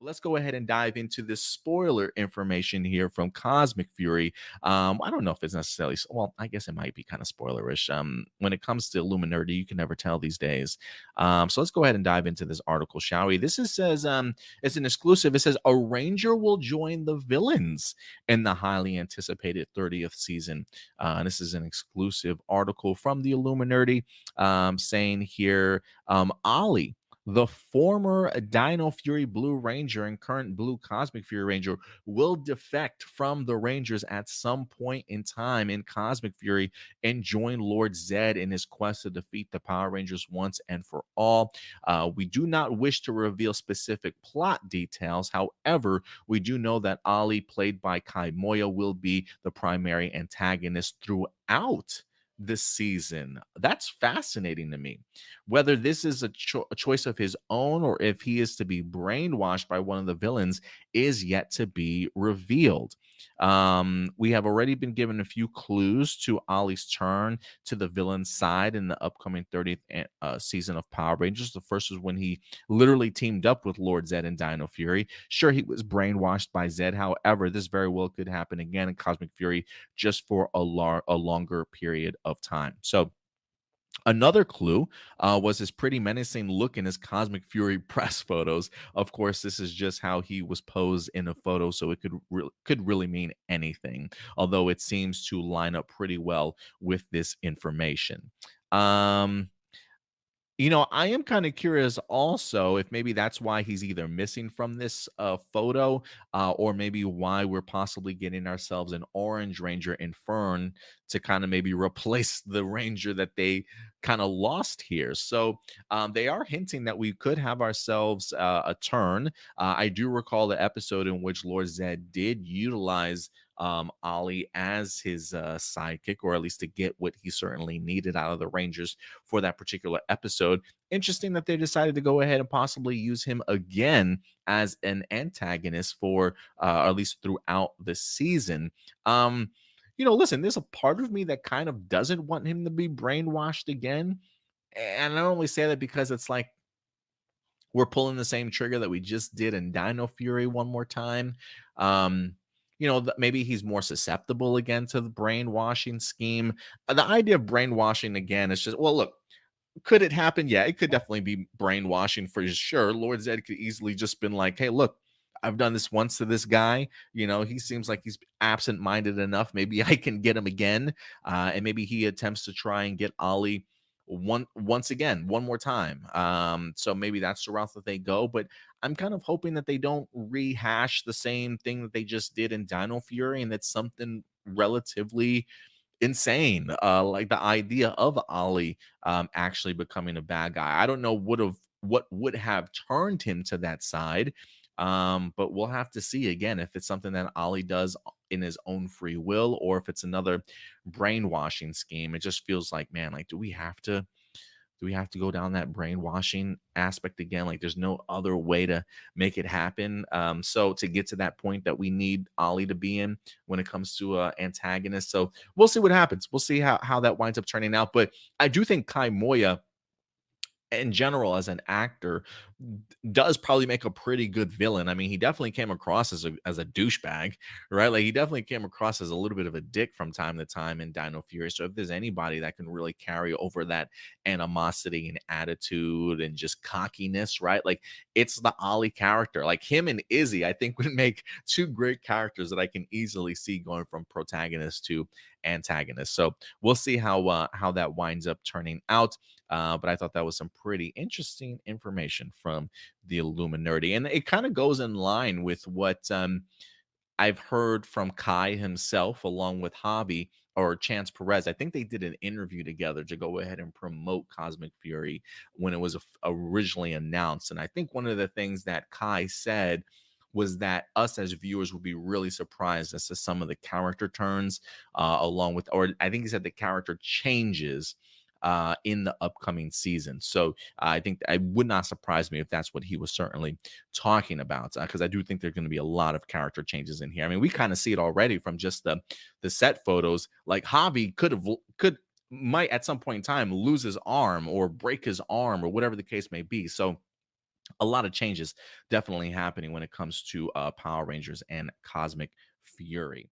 let's go ahead and dive into this spoiler information here from Cosmic Fury. I don't know if it's necessarily, well, I guess it might be kind of spoilerish. When it comes to Illuminerdi, you can never tell these days. So let's go ahead and dive into this article, shall we? Says, it's an exclusive. It says a Ranger will join the villains in the highly anticipated 30th season. This is an exclusive article from the Illuminerdi, saying here, Ollie, the former Dino Fury Blue Ranger and current Blue Cosmic Fury Ranger, will defect from the Rangers at some point in time in Cosmic Fury and join Lord Zed in his quest to defeat the Power Rangers once and for all. We do not wish to reveal specific plot details. However, we do know that Ollie, played by Moya, will be the primary antagonist throughout this season. That's fascinating to me. Whether this is a choice of his own or if he is to be brainwashed by one of the villains is yet to be revealed. We have already been given a few clues to Ollie's turn to the villain's side in the upcoming 30th season of Power Rangers. The first was when he literally teamed up with Lord Zed and Dino Fury. Sure, he was brainwashed by Zed. However, this very well could happen again in Cosmic Fury, just for a longer period of time. So another clue was his pretty menacing look in his Cosmic Fury press photos. Of course, this is just how he was posed in a photo, so it could really mean anything, although it seems to line up pretty well with this information. I am kind of curious also if maybe that's why he's either missing from this photo, or maybe why we're possibly getting ourselves an Orange Ranger in Fern to kind of maybe replace the Ranger that they kind of lost here. So they are hinting that we could have ourselves a turn. I do recall the episode in which Lord Zed did utilize Ollie as his sidekick, or at least to get what he certainly needed out of the Rangers for that particular episode. Interesting that they decided to go ahead and possibly use him again as an antagonist for at least throughout the season. Listen, there's a part of me that kind of doesn't want him to be brainwashed again. And I don't only say that because it's like we're pulling the same trigger that we just did in Dino Fury one more time. Maybe he's more susceptible again to the brainwashing scheme. The idea of brainwashing again is just, well, look, could it happen? Yeah, it could definitely be brainwashing for sure. Lord Zed could easily just been like, hey, look, I've done this once to this guy. He seems like he's absent-minded enough. Maybe I can get him again. And maybe he attempts to try and get Ollie once again, one more time. So maybe that's the route that they go. But I'm kind of hoping that they don't rehash the same thing that they just did in Dino Fury, and that's something relatively insane. Like the idea of Ollie actually becoming a bad guy. I don't know what would have turned him to that side. But we'll have to see again if it's something that Ollie does in his own free will, or if it's another brainwashing scheme. It just feels like, man, like, do we have to go down that brainwashing aspect again? Like, there's no other way to make it happen. So to get to that point that we need Ollie to be in when it comes to antagonist. So we'll see what happens. We'll see how that winds up turning out. But I do think Kai Moya in general as an actor does probably make a pretty good villain. I mean, he definitely came across as a douchebag, right? Like, he definitely came across as a little bit of a dick from time to time in Dino Fury. So if there's anybody that can really carry over that animosity and attitude and just cockiness, right? Like, it's the Ollie character. Like, him and Izzy, I think, would make two great characters that I can easily see going from protagonist to antagonist. So we'll see how that winds up turning out. But I thought that was some pretty interesting information from the Illuminerdi, and it kind of goes in line with what I've heard from Kai himself, along with Javi or Chance Perez. I think they did an interview together to go ahead and promote Cosmic Fury when it was originally announced. And I think one of the things that Kai said was that us as viewers would be really surprised as to some of the character turns, along with, or I think he said the character changes in the upcoming season. So I think it would not surprise me if that's what he was certainly talking about, because I do think there's going to be a lot of character changes in here. I mean, we kind of see it already from just the set photos. Like, Javi might at some point in time lose his arm or break his arm or whatever the case may be. So a lot of changes definitely happening when it comes to Power Rangers and Cosmic Fury.